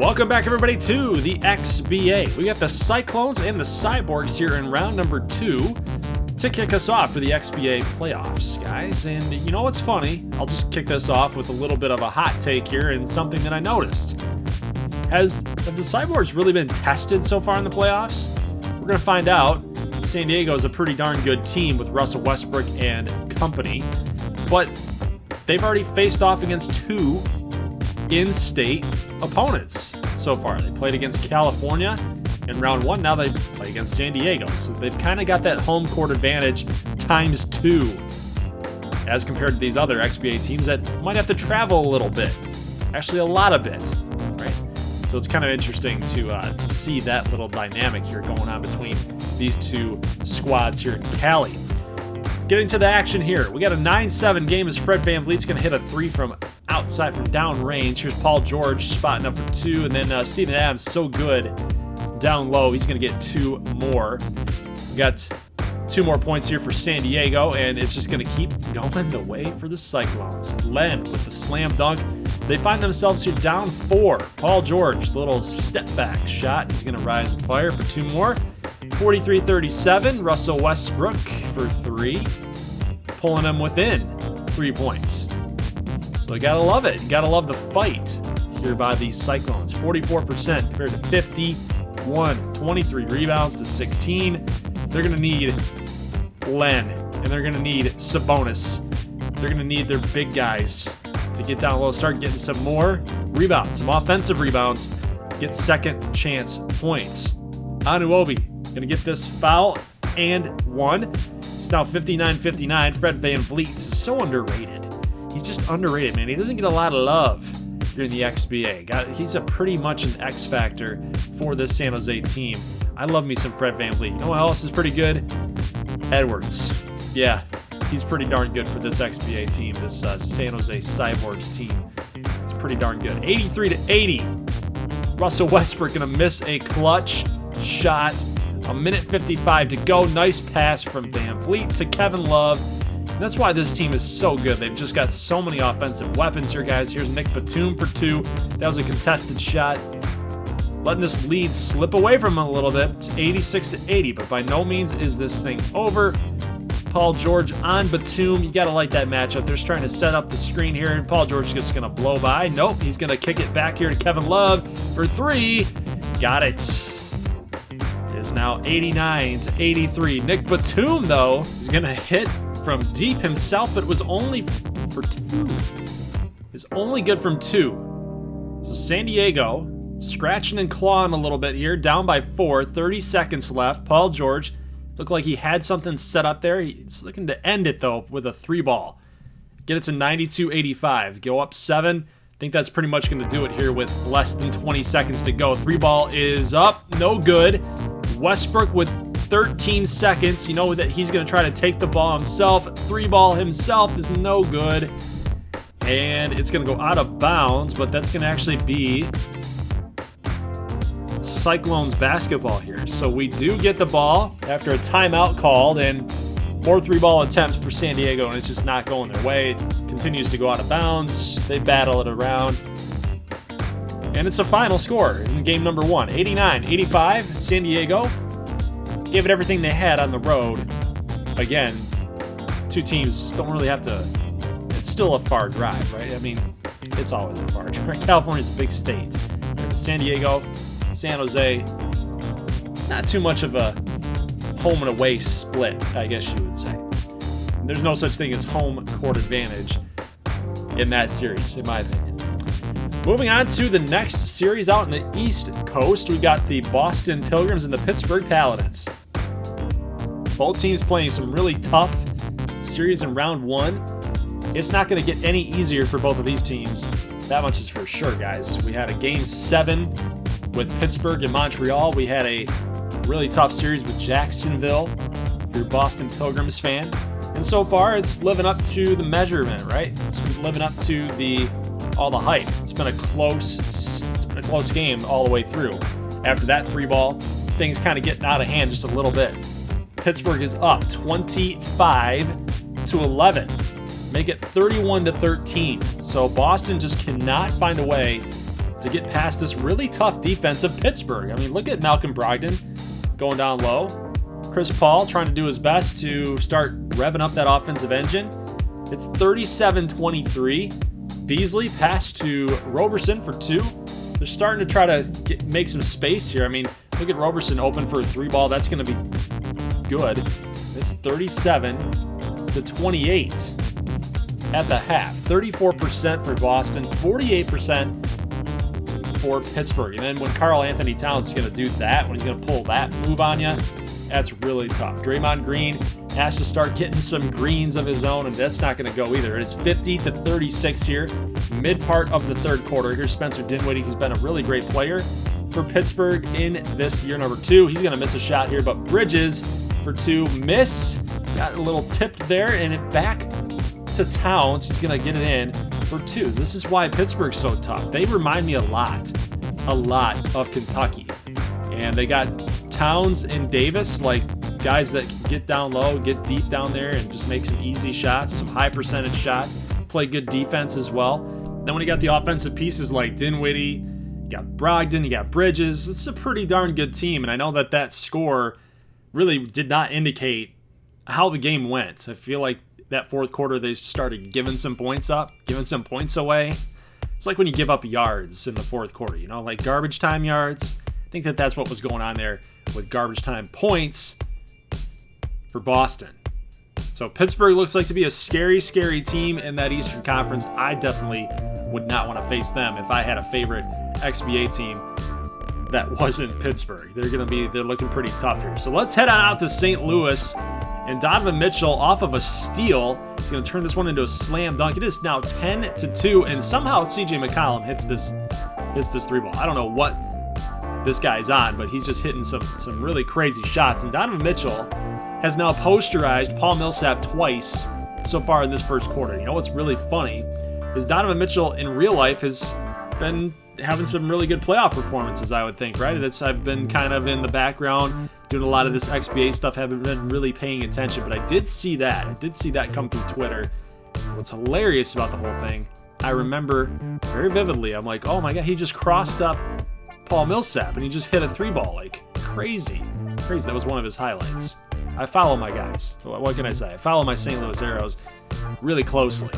Welcome back, everybody, to the XBA. We got the Cyclones and the Cyborgs here in round number 2 to kick us off for the XBA playoffs, guys. And you know what's funny? I'll just kick this off with a little bit of a hot take here and something that I noticed. Have the Cyborgs really been tested so far in the playoffs? We're going to find out. San Diego is a pretty darn good team with Russell Westbrook and company, but they've already faced off against 2 in-state opponents so far. They played against California in round 1. Now they play against San Diego. So they've kind of got that home court advantage times 2 as compared to these other XBA teams that might have to travel a little bit. Actually, a lot of bit, right? So it's kind of interesting to see that little dynamic here going on between these 2 squads here in Cali. Getting to the action here. We got a 9-7 game as Fred VanVleet's going to hit a 3 from outside from down range. Here's Paul George spotting up for 2, and then Steven Adams so good down low. He's going to get 2 more. We got 2 more points here for San Diego, and it's just going to keep going the way for the Cyclones. Len with the slam dunk. They find themselves here down 4. Paul George, the little step back shot. He's going to rise and fire for 2 more. 43-37. Russell Westbrook for 3. Pulling them within 3 points. So you gotta love it. You gotta love the fight here by these Cyclones. 44% compared to 51. 23 rebounds to 16. They're gonna need Len, and they're gonna need Sabonis. They're gonna need their big guys to get down low, start getting some more rebounds, some offensive rebounds, get second chance points. Anunoby gonna get this foul and 1. It's now 59-59. Fred VanVleet is so underrated. He's just underrated, man. He doesn't get a lot of love here in the XBA. He's a pretty much an X factor for this San Jose team. I love me some Fred VanVleet. You know what else is pretty good? Edwards. Yeah, he's pretty darn good for this XBA team, this San Jose Cyborgs team. He's pretty darn good. 83-80. Russell Westbrook gonna miss a clutch shot. 1:55 to go. Nice pass from VanVleet to Kevin Love. And that's why this team is so good. They've just got so many offensive weapons here, guys. Here's Nick Batum for 2. That was a contested shot. Letting this lead slip away from him a little bit. 86-80, but by no means is this thing over. Paul George on Batum. You got to like that matchup. They're just trying to set up the screen here, and Paul George is just going to blow by. Nope, he's going to kick it back here to Kevin Love for 3. Got it. It is now 89-83. Nick Batum, though, is going to hit from deep himself, but it was only for 2. It's only good from 2. So San Diego scratching and clawing a little bit here, down by 4, 30 seconds left. Paul George looked like he had something set up there. He's looking to end it, though, with a 3 ball. Get it to 92-85. Go up 7. I think that's pretty much going to do it here with less than 20 seconds to go. 3 ball is up. No good. Westbrook with 13 seconds. You know that he's going to try to take the ball himself. 3 ball himself is no good. And it's going to go out of bounds, but that's going to actually be Cyclones basketball here. So we do get the ball after a timeout called, and more 3 ball attempts for San Diego, and it's just not going their way. It continues to go out of bounds. They battle it around. And it's a final score in game number 1. 89-85. San Diego gave it everything they had on the road. Again, 2 teams don't really have to. It's still a far drive, right? I mean, it's always a far drive. California's a big state. San Diego, San Jose, not too much of a home and away split, I guess you would say. There's no such thing as home court advantage in that series, in my opinion. Moving on to the next series out in the East Coast, we got the Boston Pilgrims and the Pittsburgh Paladins. Both teams playing some really tough series in round 1. It's not going to get any easier for both of these teams. That much is for sure, guys. We had a game 7 with Pittsburgh and Montreal. We had a really tough series with Jacksonville, if you're a Boston Pilgrims fan. And so far, it's living up to the measurement, right? It's living up to all the hype. It's been a close game all the way through. After that 3 ball, things kind of getting out of hand just a little bit. Pittsburgh is up 25-11. Make it 31-13. So Boston just cannot find a way to get past this really tough defense of Pittsburgh. I mean, look at Malcolm Brogdon going down low. Chris Paul trying to do his best to start revving up that offensive engine. It's 37-23. Beasley passed to Roberson for 2. They're starting to try to make some space here. I mean, look at Roberson open for a 3 ball. That's going to be good. It's 37-28 at the half. 34% for Boston, 48% for Pittsburgh. And then when Karl Anthony Towns is going to do that, when he's going to pull that move on you, that's really tough. Draymond Green has to start getting some greens of his own, and that's not going to go either. It's 50-36 here, mid part of the third quarter. Here's Spencer Dinwiddie, who's been a really great player for Pittsburgh in this year number 2. He's going to miss a shot here, but Bridges for 2, miss. Got a little tipped there, and it back to Towns. He's going to get it in for 2. This is why Pittsburgh's so tough. They remind me a lot of Kentucky. And they got Towns and Davis, like guys that can get down low, get deep down there, and just make some easy shots, some high percentage shots, play good defense as well. Then when you got the offensive pieces like Dinwiddie, you got Brogdon, you got Bridges, this is a pretty darn good team. And I know that score really did not indicate how the game went. I feel like that fourth quarter they started giving some points up, giving some points away. It's like when you give up yards in the fourth quarter, you know, like garbage time yards. I think that's what was going on there with garbage time points for Boston. So Pittsburgh looks like to be a scary, scary team in that Eastern Conference. I definitely would not want to face them if I had a favorite XBA team that wasn't Pittsburgh. They're looking pretty tough here. So let's head on out to St. Louis. And Donovan Mitchell off of a steal is going to turn this one into a slam dunk. It is now 10-2, and somehow CJ McCollum hits this 3 ball. I don't know what this guy's on, but he's just hitting some really crazy shots. And Donovan Mitchell has now posterized Paul Millsap twice so far in this first quarter. You know what's really funny is Donovan Mitchell in real life has been having some really good playoff performances, I would think, right? I've been kind of in the background doing a lot of this XBA stuff, haven't been really paying attention, but I did see that come through Twitter. What's hilarious about the whole thing, I remember very vividly, I'm like, oh my God, he just crossed up Paul Millsap and he just hit a 3 ball, like crazy. That was one of his highlights. I follow my guys. What can I say? I follow my St. Louis Arrows really closely.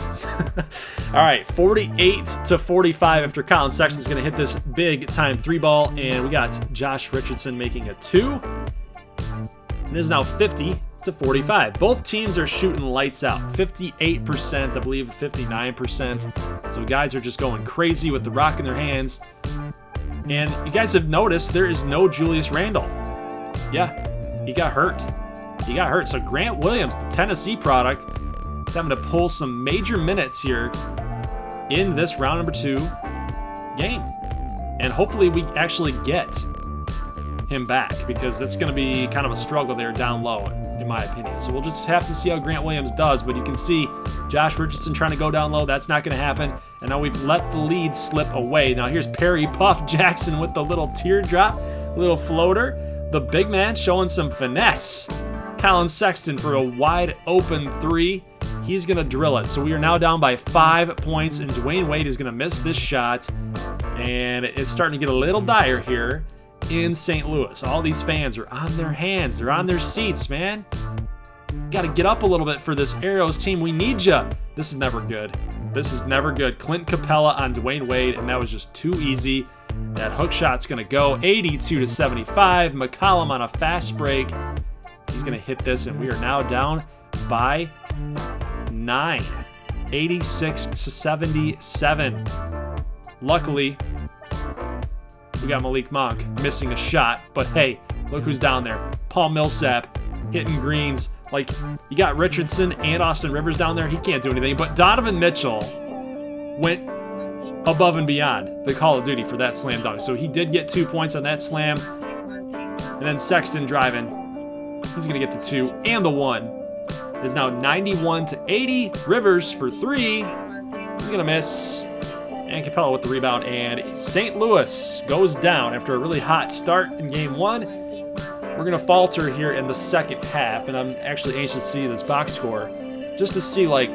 All right, 48-45 after Colin Sexton's going to hit this big time 3 ball, and we got Josh Richardson making a 2. It is now 50-45. Both teams are shooting lights out. 58%, I believe 59%. So guys are just going crazy with the rock in their hands. And you guys have noticed there is no Julius Randle. Yeah, he got hurt. So Grant Williams, the Tennessee product, is having to pull some major minutes here in this round number 2 game. And hopefully we actually get him back, because that's going to be kind of a struggle there down low, in my opinion. So we'll just have to see how Grant Williams does. But you can see Josh Richardson trying to go down low. That's not going to happen. And now we've let the lead slip away. Now here's Perry Puff Jackson with the little teardrop, little floater. The big man showing some finesse. Colin Sexton for a wide open 3. He's going to drill it. So we are now down by 5 points, and Dwayne Wade is going to miss this shot. And it's starting to get a little dire here in St. Louis. All these fans are on their hands. They're on their seats, man. Got to get up a little bit for this Arrows team. We need you. This is never good. Clint Capella on Dwayne Wade, and that was just too easy. That hook shot's going to go 82-75. McCollum on a fast break. He's going to hit this, and we are now down by 9. 86-77. Luckily, we got Malik Monk missing a shot, but hey, look who's down there. Paul Millsap hitting greens. Like, you got Richardson and Austin Rivers down there. He can't do anything, but Donovan Mitchell went above and beyond the Call of Duty for that slam dunk. So he did get 2 points on that slam. And then Sexton driving. He's going to get the 2 and the 1. It is now 91-80. Rivers for 3. He's going to miss. And Capella with the rebound. And St. Louis goes down after a really hot start in game 1. We're going to falter here in the second half. And I'm actually anxious to see this box score, just to see, like,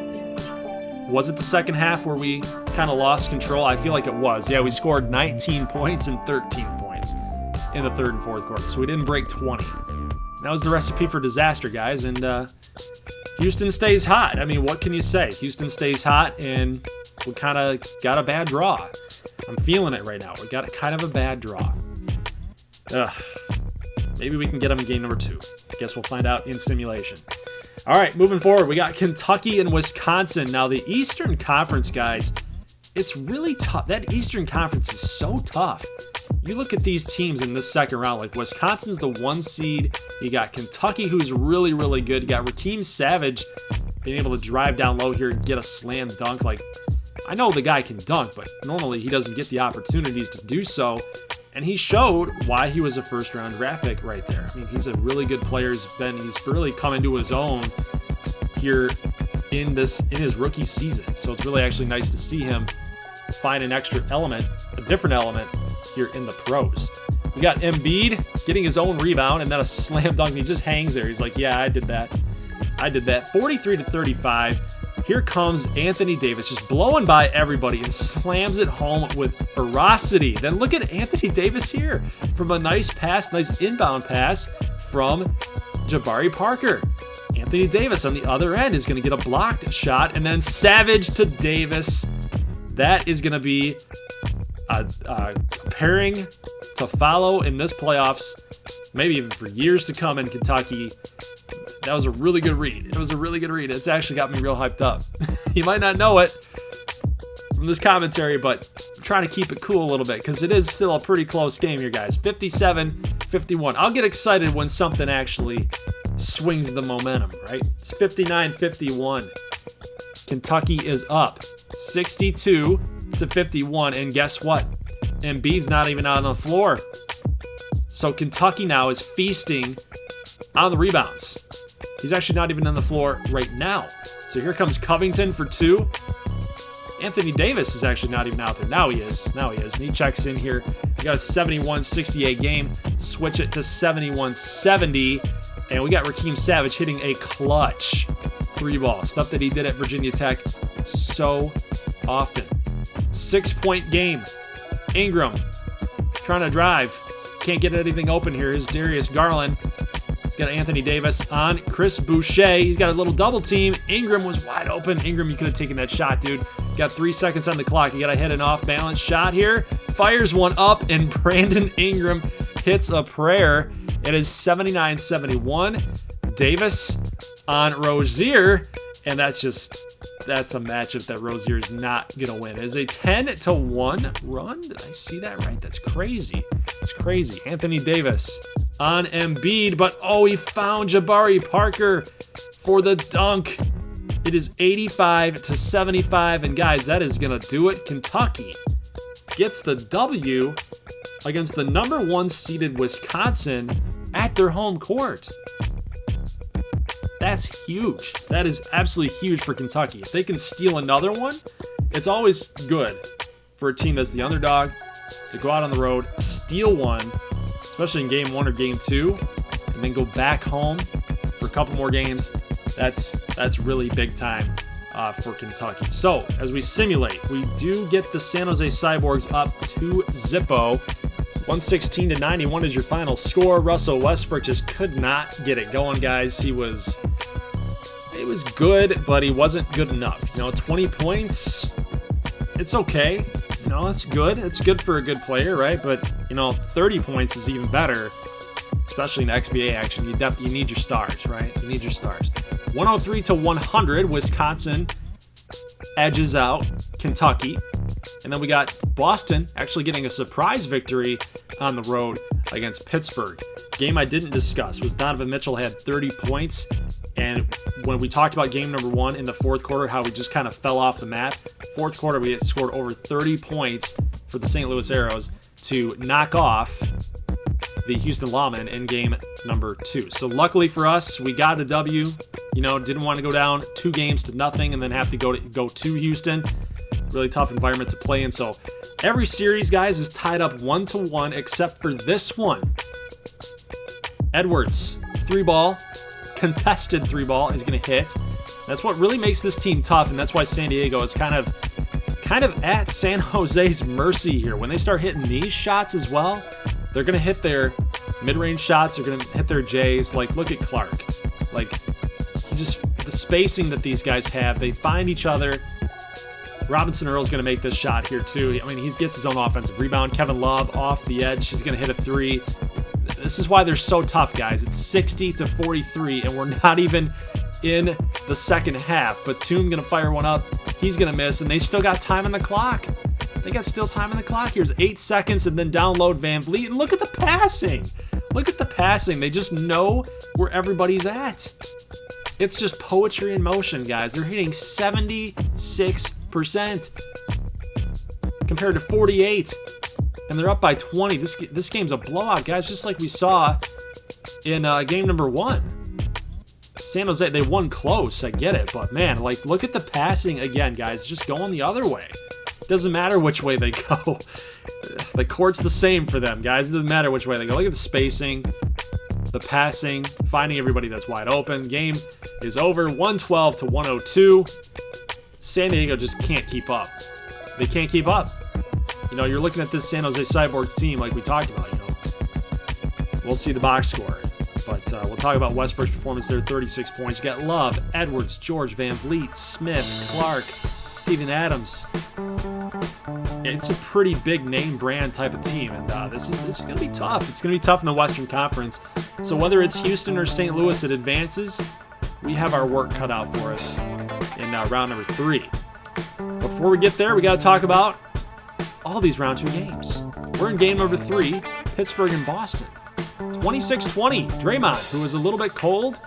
Was it the second half where we kind of lost control? I feel like it was. Yeah, we scored 19 points and 13 points in the third and fourth quarter, so we didn't break 20. That was the recipe for disaster, guys, and Houston stays hot. I mean, what can you say? Houston stays hot, and we kind of got a bad draw. I'm feeling it right now. We got kind of a bad draw. Maybe we can get them in game number 2. Guess we'll find out in simulation. All right, moving forward, we got Kentucky and Wisconsin. Now, the Eastern Conference, guys, it's really tough. That Eastern Conference is so tough. You look at these teams in this second round, like Wisconsin's the 1 seed. You got Kentucky, who's really, really good. You got Raheem Savage being able to drive down low here and get a slam dunk. Like, I know the guy can dunk, but normally he doesn't get the opportunities to do so. And he showed why he was a first-round draft pick right there. I mean, he's a really good player. He's really come into his own here in his rookie season. So it's really actually nice to see him find an extra element, a different element here in the pros. We got Embiid getting his own rebound and then a slam dunk. And he just hangs there. He's like, yeah, I did that. 43-35. Here comes Anthony Davis just blowing by everybody and slams it home with ferocity. Then look at Anthony Davis here from a nice pass, nice inbound pass from Jabari Parker. Anthony Davis on the other end is going to get a blocked shot, and then Savage to Davis. That is going to be a pairing to follow in this playoffs, maybe even for years to come in Kentucky. That was a really good read. It's actually got me real hyped up. You might not know it from this commentary, but I'm trying to keep it cool a little bit because it is still a pretty close game here, guys. 57-51. I'll get excited when something actually swings the momentum, right? It's 59-51. Kentucky is up 62-51, and guess what? Embiid's not even out on the floor. So Kentucky now is feasting on the rebounds. He's actually not even on the floor right now. So here comes Covington for 2. Anthony Davis is actually not even out there. Now he is. And he checks in here. We got a 71-68 game. Switch it to 71-70. And we got Raheem Savage hitting a clutch 3-ball. Stuff that he did at Virginia Tech so often. 6-point game. Ingram trying to drive. Can't get anything open here. Here's Darius Garland. Got Anthony Davis on Chris Boucher. He's got a little double team. Ingram was wide open. Ingram, you could have taken that shot, dude. Got 3 seconds on the clock. You got to hit an off-balance shot here. Fires one up, and Brandon Ingram hits a prayer. It is 79-71. Davis on Rozier, and that's a matchup that Rozier is not going to win. It is a 10-1 run. Did I see that right? That's crazy. It's crazy. Anthony Davis on Embiid, but he found Jabari Parker for the dunk. It is 85-75, and guys, that is going to do it. Kentucky gets the W against the number 1 seeded Wisconsin at their home court. That's huge. That is absolutely huge for Kentucky. If they can steal another one, it's always good for a team that's the underdog to go out on the road, steal one, especially in game 1 or game 2, and then go back home for a couple more games. That's really big time for Kentucky. So as we simulate, we do get the San Jose Cyborgs up to Zippo. 116-91 is your final score. Russell Westbrook just could not get it going, guys. It was good, but he wasn't good enough. 20 points, it's okay. It's good. It's good for a good player, right? But 30 points is even better, especially in XBA action. You need your stars, right? You need your stars. 103-100, Wisconsin edges out Kentucky. And then we got Boston actually getting a surprise victory on the road against Pittsburgh. Game I didn't discuss was Donovan Mitchell had 30 points. And when we talked about game number 1 in the fourth quarter, how we just kind of fell off the map, fourth quarter we had scored over 30 points for the St. Louis Arrows to knock off the Houston Lawmen in game number 2. So luckily for us, we got a W. Didn't want to go down 2-0 and then have to go to Houston. Really tough environment to play in. So every series, guys, is tied up 1-1 except for this one. Edwards, 3-ball, contested 3-ball is going to hit. That's what really makes this team tough, and that's why San Diego is kind of at San Jose's mercy here. When they start hitting these shots as well, they're going to hit their mid-range shots. They're going to hit their J's. Like, look at Clark. Like, just the spacing that these guys have. They find each other. Robinson Earl's going to make this shot here, too. I mean, he gets his own offensive rebound. Kevin Love off the edge. He's going to hit a three. This is why they're so tough, guys. It's 60-43, and we're not even in the second half. Batum going to fire one up. He's going to miss, and they still got time on the clock. They got still time on the clock. Here's 8 seconds, and then download Van Vliet. And look at the passing. Look at the passing. They just know where everybody's at. It's just poetry in motion, guys. They're hitting 76% compared to 48, and they're up by 20. This game's a blowout, guys, just like we saw in game number 1. San Jose, they won close, I get it, but man, like, look at the passing again, guys, just going the other way. Doesn't matter which way they go. The court's the same for them, guys. It doesn't matter which way they go. Look at the spacing, the passing, finding everybody that's wide open. Game is over, 112-102. San Diego just can't keep up. They can't keep up. You know, you're looking at this San Jose Cyborgs team like we talked about, you know. We'll see the box score. But we'll talk about Westbrook's performance there, 36 points. You got Love, Edwards, George, Van Vliet, Smith, Clark, Steven Adams. It's a pretty big name brand type of team, and this is going to be tough. It's going to be tough in the Western Conference. So whether it's Houston or St. Louis that advances, we have our work cut out for us in round number 3. Before we get there, we got to talk about all these round 2 games. We're in game number 3, Pittsburgh and Boston. 26-20, Draymond, who was a little bit cold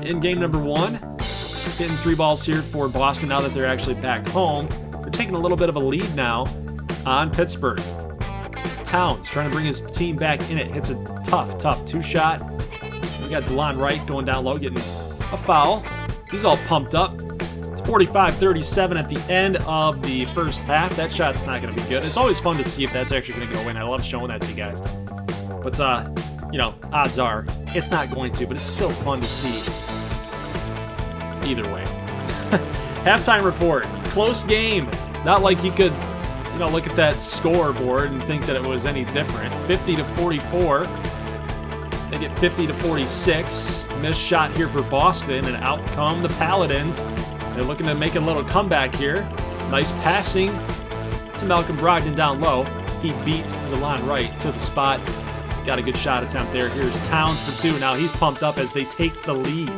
in game number 1, hitting 3 balls here for Boston now that they're actually back home. They're taking a little bit of a lead now on Pittsburgh. Towns trying to bring his team back in it, hits a tough 2-shot. We got DeLon Wright going down low, getting a foul. He's all pumped up. 45-37 at the end of the first half. That shot's not going to be good. It's always fun to see if that's actually going to go in. I love showing that to you guys. But, you know, odds are it's not going to, but it's still fun to see either way. Halftime report. Close game. Not like you could, you know, look at that scoreboard and think that it was any different. 50-44. They get 50-46. Missed shot here for Boston, and out come the Paladins. They're looking to make a little comeback here. Nice passing to Malcolm Brogdon down low. He beat DeLon Wright to the spot. Got a good shot attempt there. Here's Towns for 2. Now he's pumped up as they take the lead.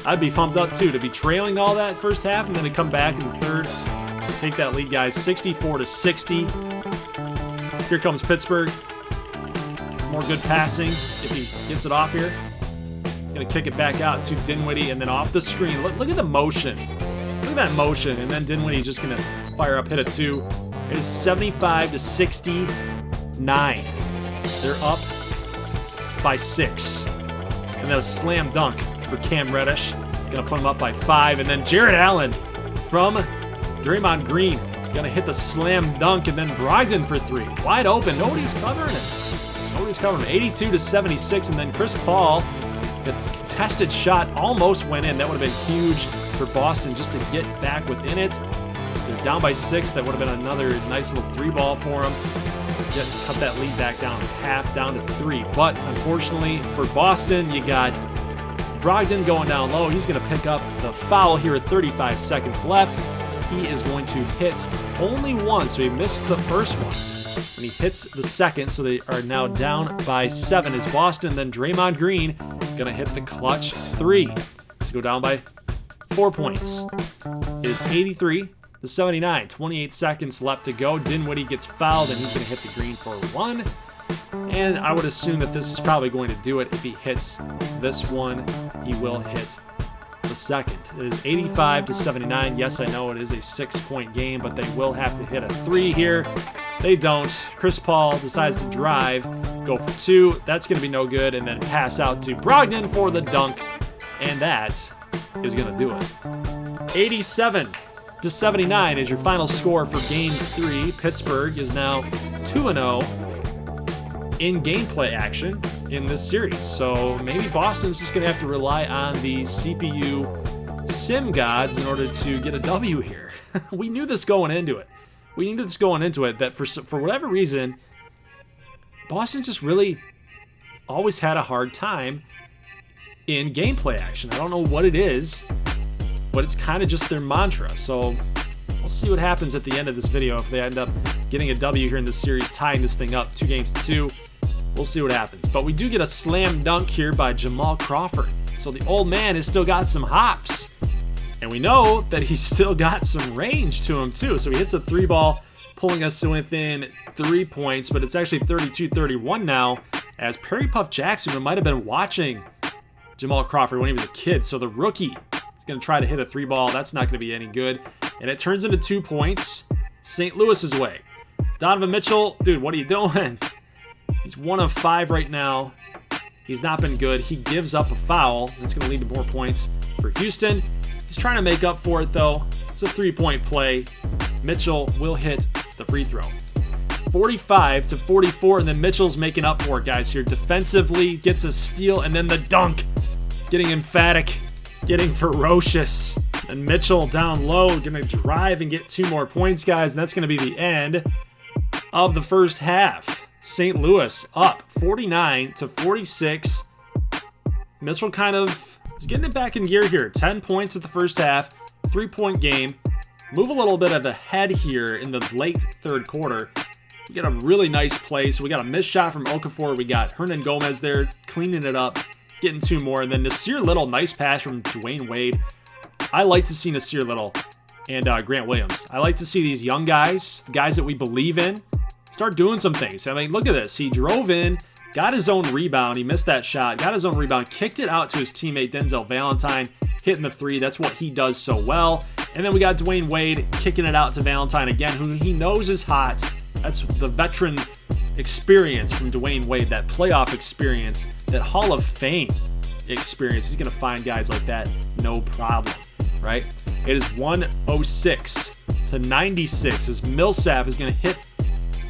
I'd be pumped up too to be trailing all that first half and then to come back in the third and take that lead, guys. 64-60. Here comes Pittsburgh. More good passing if he gets it off here. Gonna kick it back out to Dinwiddie and then off the screen. Look at the motion. Look at that motion. And then Dinwiddie just gonna fire up, hit a 2. It is 75-69. They're up by 6. And then a slam dunk for Cam Reddish. Gonna put him up by 5. And then Jared Allen from Draymond Green. Gonna hit the slam dunk. And then Brogdon for 3. Wide open. Nobody's covering it. Nobody's covering it. 82-76. And then Chris Paul, the contested shot almost went in. That would have been huge for Boston just to get back within it. They're down by 6. That would have been another nice little 3-ball for them. Cut that lead back down half, down to 3. But unfortunately for Boston, you got Brogdon going down low. He's going to pick up the foul here at 35 seconds left. He is going to hit only one, so he missed the first one. And he hits the second, so they are now down by 7 as Boston. Then Draymond Green going to hit the clutch 3 to go down by 4 points. It is 83-79. 28 seconds left to go. Dinwiddie gets fouled, and he's going to hit the green for 1. And I would assume that this is probably going to do it. If he hits this one, he will hit the second. It is 85-79. Yes, I know it is a 6-point game, but they will have to hit a 3 here. They don't. Chris Paul decides to drive, go for 2. That's going to be no good, and then pass out to Brogdon for the dunk, and that is going to do it. 87-79 is your final score for Game 3. Pittsburgh is now 2-0 in gameplay action in this series. So maybe Boston's just going to have to rely on the CPU sim gods in order to get a W here. We knew this going into it. We knew this going into it, that for whatever reason, Boston just really always had a hard time in gameplay action. I don't know what it is, but it's kind of just their mantra. So we'll see what happens at the end of this video if they end up getting a W here in this series, tying this thing up 2-2. We'll see what happens. But we do get a slam dunk here by Jamal Crawford. So the old man has still got some hops. And we know that he's still got some range to him too. So he hits a 3-ball, pulling us to within 3 points. But it's actually 32-31 now, as Perry Puff Jackson, who might have been watching Jamal Crawford when he was a kid. So the rookie is going to try to hit a 3-ball. That's not going to be any good. And it turns into 2 points St. Louis's way. Donovan Mitchell, dude, what are you doing? He's 1 of 5 right now. He's not been good. He gives up a foul. That's going to lead to more points for Houston. He's trying to make up for it, though. It's a 3-point play. Mitchell will hit the free throw. 45-44, and then Mitchell's making up for it, guys, here. Defensively, gets a steal, and then the dunk. Getting emphatic, getting ferocious. And Mitchell down low, going to drive and get 2 more points, guys, and that's going to be the end of the first half. St. Louis up 49-46. Mitchell kind of is getting it back in gear here. 10 points at the first half, 3-point game. Move a little bit of the head here in the late third quarter. We got a really nice play. So we got a missed shot from Okafor. We got Hernan Gomez there cleaning it up, getting 2 more. And then Nasir Little, nice pass from Dwayne Wade. I like to see Nasir Little and Grant Williams. I like to see these young guys, the guys that we believe in, start doing some things. I mean, look at this. He drove in, got his own rebound. He missed that shot, got his own rebound, kicked it out to his teammate Denzel Valentine, hitting the 3. That's what he does so well. And then we got Dwayne Wade kicking it out to Valentine again, who he knows is hot. That's the veteran experience from Dwayne Wade, that playoff experience, that Hall of Fame experience. He's going to find guys like that, no problem, right? It is 106-96 as Millsap is going to hit.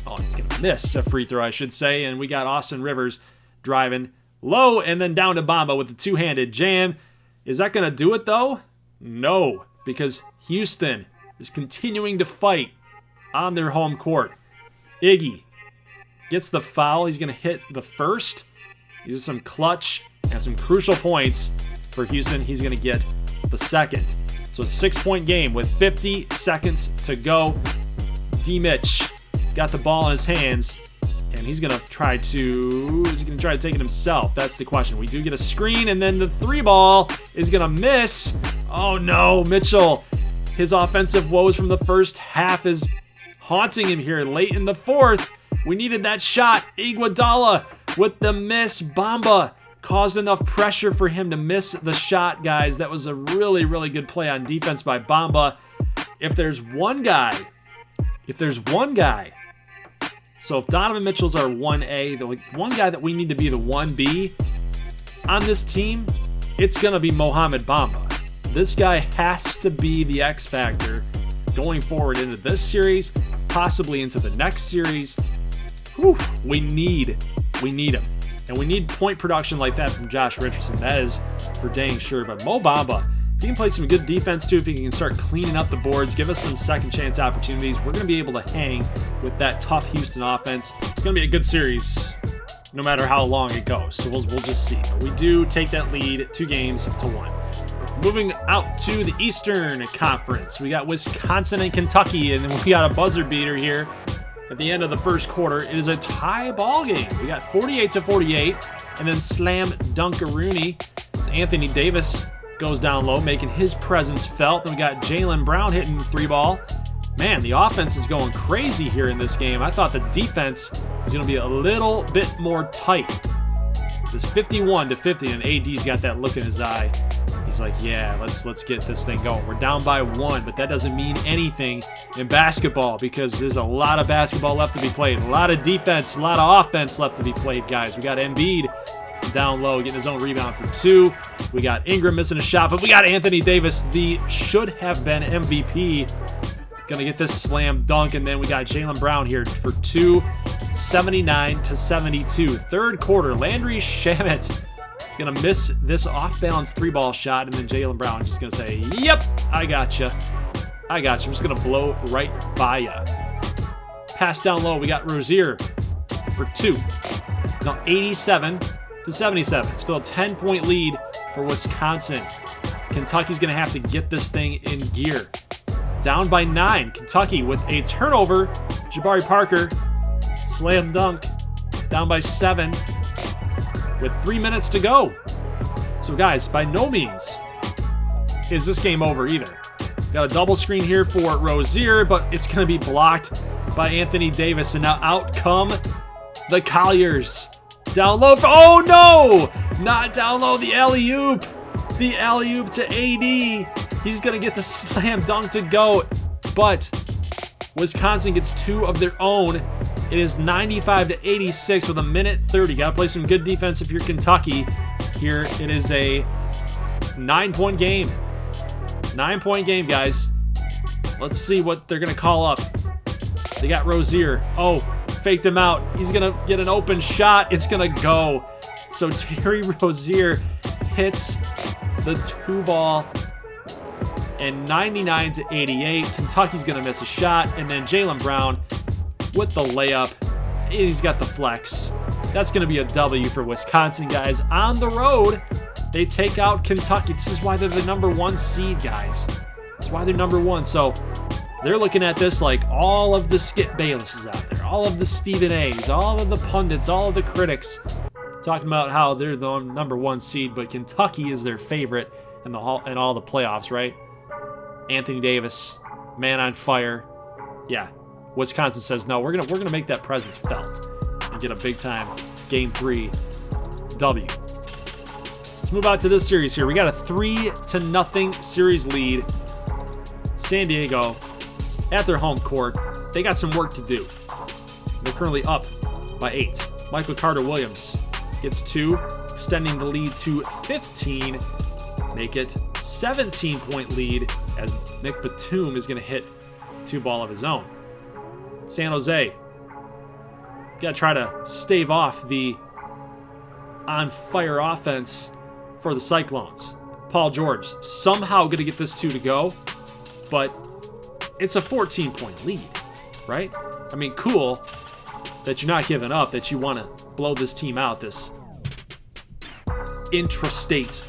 Oh, he's going to miss a free throw, I should say. And we got Austin Rivers driving low and then down to Bamba with the 2-handed jam. Is that going to do it, though? No, because Houston is continuing to fight on their home court. Iggy gets the foul. He's going to hit the first. These are some clutch and some crucial points for Houston. He's going to get the second. So a 6-point game with 50 seconds to go. D-Mitch got the ball in his hands, and he's going to try to take it himself. That's the question. We do get a screen, and then the 3-ball is going to miss. Oh, no, Mitchell. His offensive woes from the first half is haunting him here late in the fourth. We needed that shot. Iguodala with the miss. Bamba caused enough pressure for him to miss the shot, guys. That was a really, really good play on defense by Bamba. If there's one guy, so if Donovan Mitchell's our 1A, the one guy that we need to be the 1B on this team, it's going to be Mohamed Bamba. This guy has to be the X factor going forward into this series, possibly into the next series. Whew, we need him. And we need point production like that from Josh Richardson. That is for dang sure. But Mo Bamba, if he can play some good defense too, if he can start cleaning up the boards, give us some second chance opportunities, we're going to be able to hang with that tough Houston offense. It's going to be a good series no matter how long it goes. So we'll just see. But we do take that lead 2-1. Moving out to the Eastern Conference, we got Wisconsin and Kentucky, and then we got a buzzer beater here at the end of the first quarter. It is a tie ball game. We got 48-48, and then slam dunkaroonie as Anthony Davis goes down low, making his presence felt. Then we got Jaylen Brown hitting the 3-ball. Man, the offense is going crazy here in this game. I thought the defense was going to be a little bit more tight. This 51-50, and AD's got that look in his eye. He's like, yeah, let's get this thing going. We're down by 1, but that doesn't mean anything in basketball because there's a lot of basketball left to be played. A lot of defense, a lot of offense left to be played, guys. We got Embiid down low, getting his own rebound for 2. We got Ingram missing a shot, but we got Anthony Davis, the should-have-been MVP. Gonna get this slam dunk, and then we got Jaylen Brown here for 2, 79-72. Third quarter, Landry Shamet Gonna miss this off-balance 3-ball shot, and then Jaylen Brown just gonna say, yep, I gotcha. I gotcha. I'm just gonna blow right by ya. Pass down low. We got Rozier for 2. Now 87 to 77. Still a 10-point lead for Wisconsin. Kentucky's gonna have to get this thing in gear. Down by 9. Kentucky with a turnover. Jabari Parker, slam dunk. Down by 7 with 3 minutes to go. So guys, by no means is this game over either. Got a double screen here for Rozier, but it's going to be blocked by Anthony Davis. And now out come the Colliers. Down low. Oh no! Not down low. The alley-oop. The alley-oop to AD. He's going to get the slam dunk to go. But Wisconsin gets 2 of their own. It is 95 to 86 with a minute 30. Got to play some good defense if you're Kentucky. Here it is a 9-point game. 9-point game, guys. Let's see what they're going to call up. They got Rozier. Oh, faked him out. He's going to get an open shot. It's going to go. So Terry Rozier hits the 2-ball. And 99 to 88. Kentucky's going to miss a shot. And then Jaylen Brown with the layup. He's got the flex. That's going to be a W for Wisconsin, guys. On the road, they take out Kentucky. This is why they're the #1 seed, guys. That's why they're #1. So they're looking at this like all of the Skip Baylesses out there, all of the Stephen A's, all of the pundits, all of the critics talking about how they're the #1 seed, but Kentucky is their favorite in all the playoffs, right? Anthony Davis, man on fire. Yeah. Wisconsin says, no, we're gonna make that presence felt and get a big-time Game 3 W. Let's move out to this series here. We got a 3-0 series lead. San Diego at their home court. They got some work to do. They're currently up by 8. Michael Carter-Williams gets 2, extending the lead to 15. Make it 17-point lead as Nick Batum is going to hit 2-ball of his own. San Jose got to try to stave off the on-fire offense for the Cyclones. Paul George somehow going to get this 2 to go, but it's a 14-point lead, right? I mean, cool that you're not giving up, that you want to blow this team out, this intrastate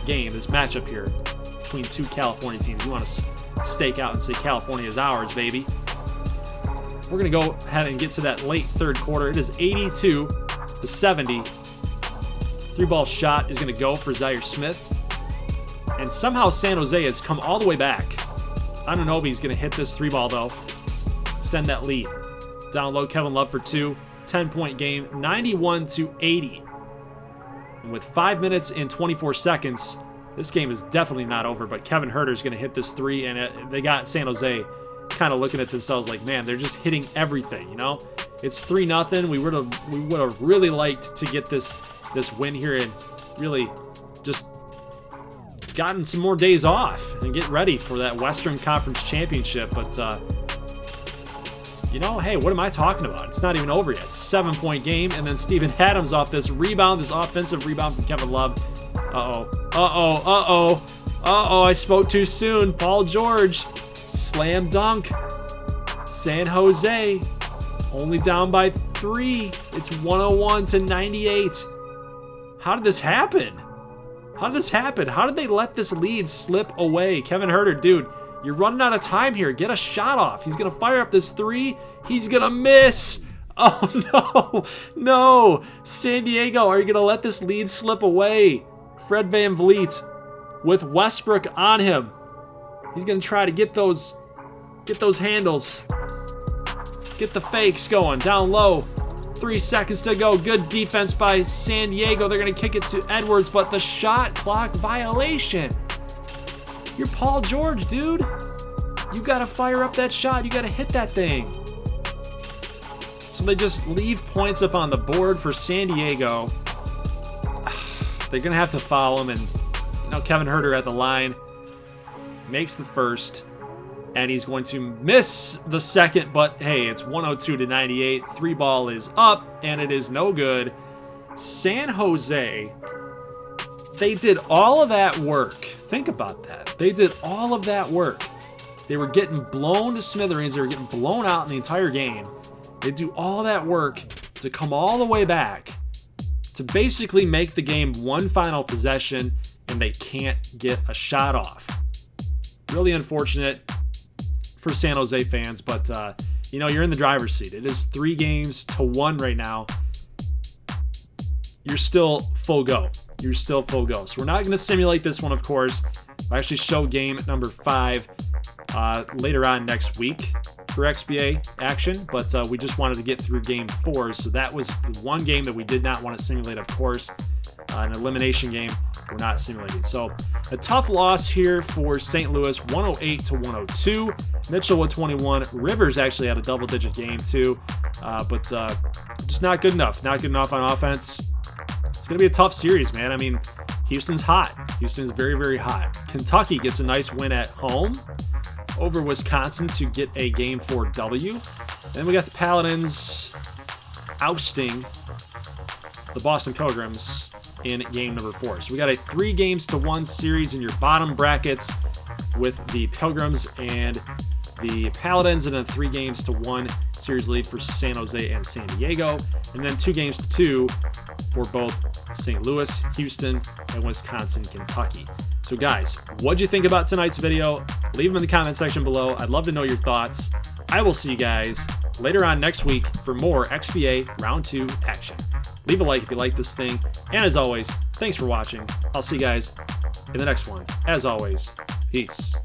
game, this matchup here between 2 California teams. You want to stake out and say California is ours, baby. We're going to go ahead and get to that late third quarter. It is 82 to 70. 3-ball shot is going to go for Zaire Smith. And somehow San Jose has come all the way back. Anunoby's going to hit this 3-ball, though. Extend that lead. Down low, Kevin Love for 2. 10-point game, 91 to 80. And with 5 minutes and 24 seconds, this game is definitely not over. But Kevin Huerter's going to hit this 3, and they got San Jose kind of looking at themselves like, man, they're just hitting everything, you know? It's 3-0. We would have really liked to get this win here and really just gotten some more days off and get ready for that Western Conference Championship. But you know, hey, what am I talking about? It's not even over yet. It's a 7-point game, and then Steven Adams off this rebound, this offensive rebound from Kevin Love. I spoke too soon. Paul George, slam dunk. San Jose only down by 3. It's 101 to 98. How did this happen? How did they let this lead slip away? Kevin Huerter, dude, you're running out of time here. Get a shot off. He's going to fire up this 3. He's going to miss. Oh, no. San Diego, are you going to let this lead slip away? Fred VanVleet with Westbrook on him. He's going to try to get those handles. Get the fakes going. Down low. 3 seconds to go. Good defense by San Diego. They're going to kick it to Edwards, but the shot clock violation. You're Paul George, dude. You got to fire up that shot. You got to hit that thing. So they just leave points up on the board for San Diego. They're going to have to foul him, and Kevin Huerter at the line makes the first, and he's going to miss the second, but hey, it's 102 to 98. 3-ball is up, and it is no good. San Jose, they did all of that work. Think about that. They did all of that work. They were getting blown to smithereens. They were getting blown out in the entire game. They do all that work to come all the way back to basically make the game one final possession, and they can't get a shot off. Really unfortunate for San Jose fans, but you know, you're in the driver's seat. It is 3-1 right now. You're still full go. You're still full go. So we're not going to simulate this one, of course. I'll actually show game number 5 later on next week for XBA action, but we just wanted to get through game 4. So that was the one game that we did not want to simulate, of course. An elimination game we're not simulating. So a tough loss here for St. Louis, 108-102. Mitchell with 21. Rivers actually had a double-digit game too, but just not good enough. Not good enough on offense. It's going to be a tough series, man. I mean, Houston's hot. Houston's very, very hot. Kentucky gets a nice win at home over Wisconsin to get a Game 4 W. Then we got the Paladins ousting the Boston Pilgrims in game number 4. So we got a 3-1 series in your bottom brackets with the Pilgrims and the Paladins, and a 3-1 series lead for San Jose and San Diego, and then 2-2 for both St. Louis, Houston, and Wisconsin, Kentucky. So guys, what'd you think about tonight's video? Leave them in the comment section below. I'd love to know your thoughts. I will see you guys later on next week for more XBA Round 2 action. Leave a like if you like this thing. And as always, thanks for watching. I'll see you guys in the next one. As always, peace.